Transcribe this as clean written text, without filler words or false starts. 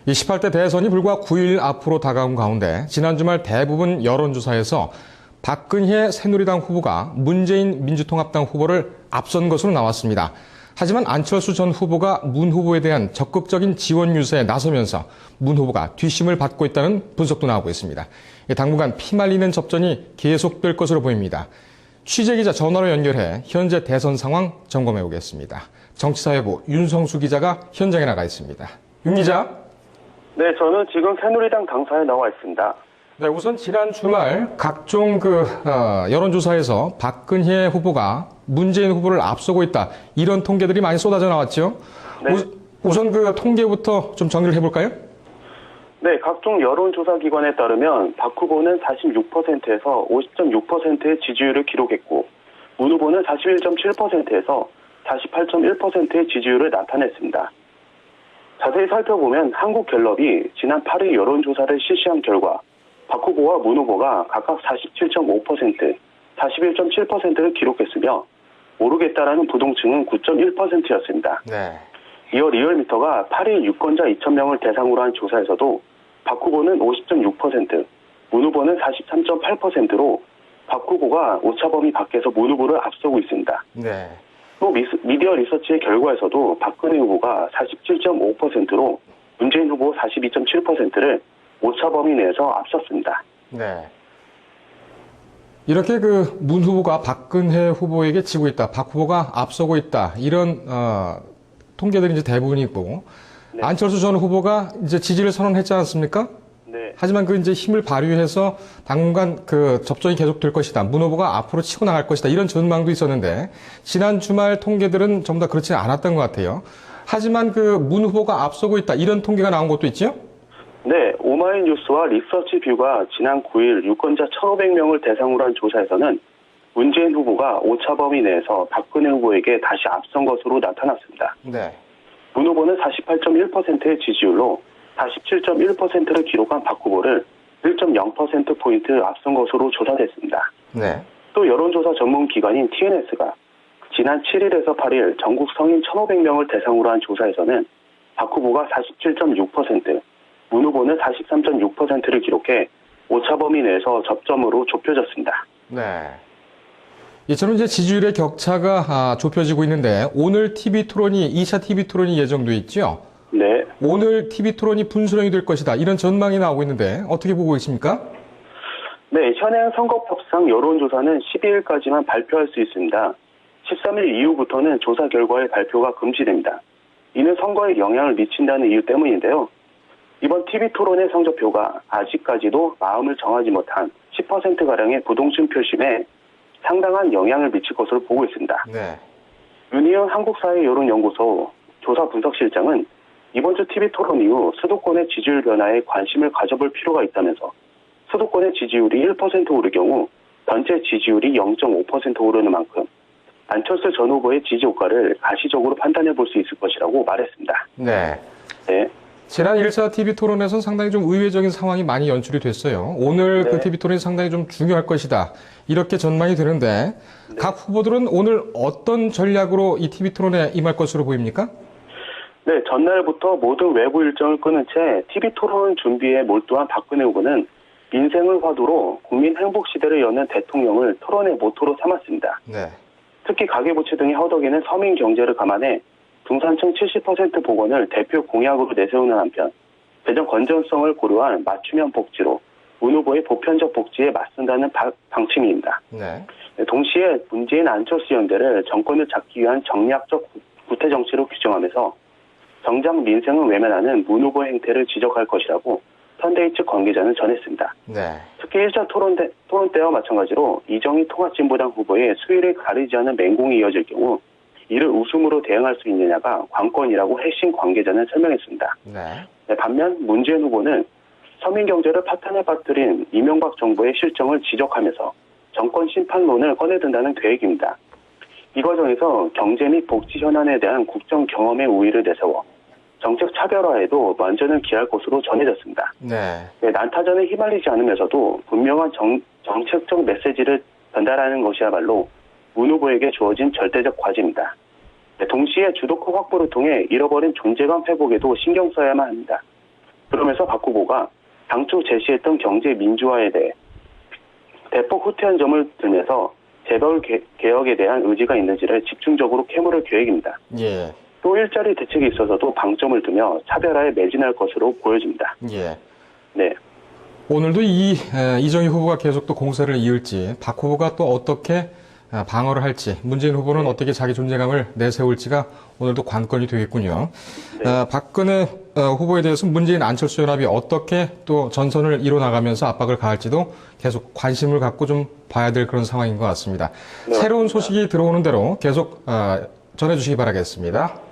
이 18대 대선이 불과 9일 앞으로 다가온 가운데 지난 주말 대부분 여론조사에서 박근혜 새누리당 후보가 문재인 민주통합당 후보를 앞선 것으로 나왔습니다. 하지만 안철수 전 후보가 문 후보에 대한 적극적인 지원 유세에 나서면서 문 후보가 뒷심을 받고 있다는 분석도 나오고 있습니다. 당분간 피말리는 접전이 계속될 것으로 보입니다. 취재기자 전화로 연결해 현재 대선 상황 점검해 보겠습니다. 정치사회부 윤성수 기자가 현장에 나가 있습니다. 윤 기자. 네, 저는 지금 새누리당 당사에 나와 있습니다. 네, 우선 지난 주말 각종 여론조사에서 박근혜 후보가 문재인 후보를 앞서고 있다. 이런 통계들이 많이 쏟아져 나왔죠. 네. 우선 그 통계부터 좀 정리를 해볼까요? 네, 각종 여론조사 기관에 따르면 박 후보는 46%에서 50.6%의 지지율을 기록했고, 문 후보는 41.7%에서 48.1%의 지지율을 나타냈습니다. 자세히 살펴보면 한국갤럽이 지난 8일 여론조사를 실시한 결과 박 후보와 문 후보가 각각 47.5%, 41.7%를 기록했으며 모르겠다라는 부동층은 9.1%였습니다. 네. 이어 리얼미터가 8일 유권자 2,000명을 대상으로 한 조사에서도 박 후보는 50.6%, 문 후보는 43.8%로 박 후보가 오차범위 밖에서 문 후보를 앞서고 있습니다. 네. 또 미디어 리서치의 결과에서도 박근혜 후보가 47.5%로 문재인 후보 42.7%를 오차범위 내에서 앞섰습니다. 네. 이렇게 문 후보가 박근혜 후보에게 지고 있다, 박 후보가 앞서고 있다, 이런 통계들이 이제 대부분이고, 네. 안철수 전 후보가 이제 지지를 선언했지 않습니까? 네. 하지만 이제 힘을 발휘해서 당분간 접전이 계속될 것이다. 문 후보가 앞으로 치고 나갈 것이다. 이런 전망도 있었는데 지난 주말 통계들은 전부 다 그렇지는 않았던 것 같아요. 하지만 문 후보가 앞서고 있다. 이런 통계가 나온 것도 있죠? 네, 오마이뉴스와 리서치뷰가 지난 9일 유권자 1,500명을 대상으로 한 조사에서는 문재인 후보가 오차범위 내에서 박근혜 후보에게 다시 앞선 것으로 나타났습니다. 네. 문 후보는 48.1%의 지지율로 47.1%를 기록한 박 후보를 1.0%포인트 앞선 것으로 조사됐습니다. 네. 또 여론조사 전문 기관인 TNS가 지난 7일에서 8일 전국 성인 1,500명을 대상으로 한 조사에서는 박 후보가 47.6%, 문 후보는 43.6%를 기록해 오차범위 내에서 접점으로 좁혀졌습니다. 네. 이처럼 이제 지지율의 격차가 좁혀지고 있는데 오늘 TV 토론이 2차 TV 토론이 예정돼 있죠? 네. 오늘 TV 토론이 분수령이 될 것이다. 이런 전망이 나오고 있는데 어떻게 보고 계십니까? 네, 현행 선거법상 여론조사는 12일까지만 발표할 수 있습니다. 13일 이후부터는 조사 결과의 발표가 금지됩니다. 이는 선거에 영향을 미친다는 이유 때문인데요. 이번 TV 토론의 성적표가 아직까지도 마음을 정하지 못한 10%가량의 부동층 표심에 상당한 영향을 미칠 것으로 보고 있습니다. 네. 윤희영 한국사회여론연구소 조사분석실장은 이번 주 TV 토론 이후 수도권의 지지율 변화에 관심을 가져볼 필요가 있다면서 수도권의 지지율이 1% 오를 경우 전체 지지율이 0.5% 오르는 만큼 안철수 전 후보의 지지 효과를 가시적으로 판단해 볼 수 있을 것이라고 말했습니다. 네. 네. 지난 1차 TV 토론에서는 상당히 좀 의외적인 상황이 많이 연출이 됐어요. 오늘 네. TV 토론이 상당히 좀 중요할 것이다. 이렇게 전망이 되는데 네. 각 후보들은 오늘 어떤 전략으로 이 TV 토론에 임할 것으로 보입니까? 네, 전날부터 모든 외부 일정을 끊은 채 TV 토론 준비에 몰두한 박근혜 후보는 민생을 화두로 국민 행복 시대를 여는 대통령을 토론의 모토로 삼았습니다. 네. 특히 가계부채 등의 허덕이는 서민 경제를 감안해 중산층 70% 복원을 대표 공약으로 내세우는 한편 재정 건전성을 고려한 맞춤형 복지로 문 후보의 보편적 복지에 맞선다는 방침입니다. 네. 동시에 문재인 안철수 연대를 정권을 잡기 위한 정략적 구태 정치로 규정하면서 정작 민생은 외면하는 문 후보 행태를 지적할 것이라고 선대위 측 관계자는 전했습니다. 네. 특히 1차 토론 때와 마찬가지로 이정희 통합진보당 후보의 수위를 가리지 않은 맹공이 이어질 경우 이를 웃음으로 대응할 수 있느냐가 관건이라고 핵심 관계자는 설명했습니다. 네. 반면 문재인 후보는 서민 경제를 파탄에 빠뜨린 이명박 정부의 실정을 지적하면서 정권 심판론을 꺼내든다는 계획입니다. 이 과정에서 경제 및 복지 현안에 대한 국정 경험의 우위를 내세워 정책 차별화에도 먼저는 기할 것으로 전해졌습니다. 네. 난타전에 휘말리지 않으면서도 분명한 정책적 메시지를 전달하는 것이야말로 문 후보에게 주어진 절대적 과제입니다. 동시에 주도권 확보를 통해 잃어버린 존재감 회복에도 신경 써야만 합니다. 그러면서 박 후보가 당초 제시했던 경제 민주화에 대해 대폭 후퇴한 점을 들면서 재벌 개혁에 대한 의지가 있는지를 집중적으로 캐물을 계획입니다. 예. 또 일자리 대책에 있어서도 방점을 두며 차별화에 매진할 것으로 보여집니다. 예. 네. 오늘도 이정희 후보가 계속 또 공세를 이을지, 박 후보가 또 어떻게 방어를 할지, 문재인 후보는 어떻게 자기 존재감을 내세울지가 오늘도 관건이 되겠군요. 네. 박근혜 후보에 대해서 문재인 안철수 연합이 어떻게 또 전선을 이뤄나가면서 압박을 가할지도 계속 관심을 갖고 좀 봐야 될 그런 상황인 것 같습니다. 네, 새로운 맞습니다. 소식이 들어오는 대로 계속 전해주시기 바라겠습니다.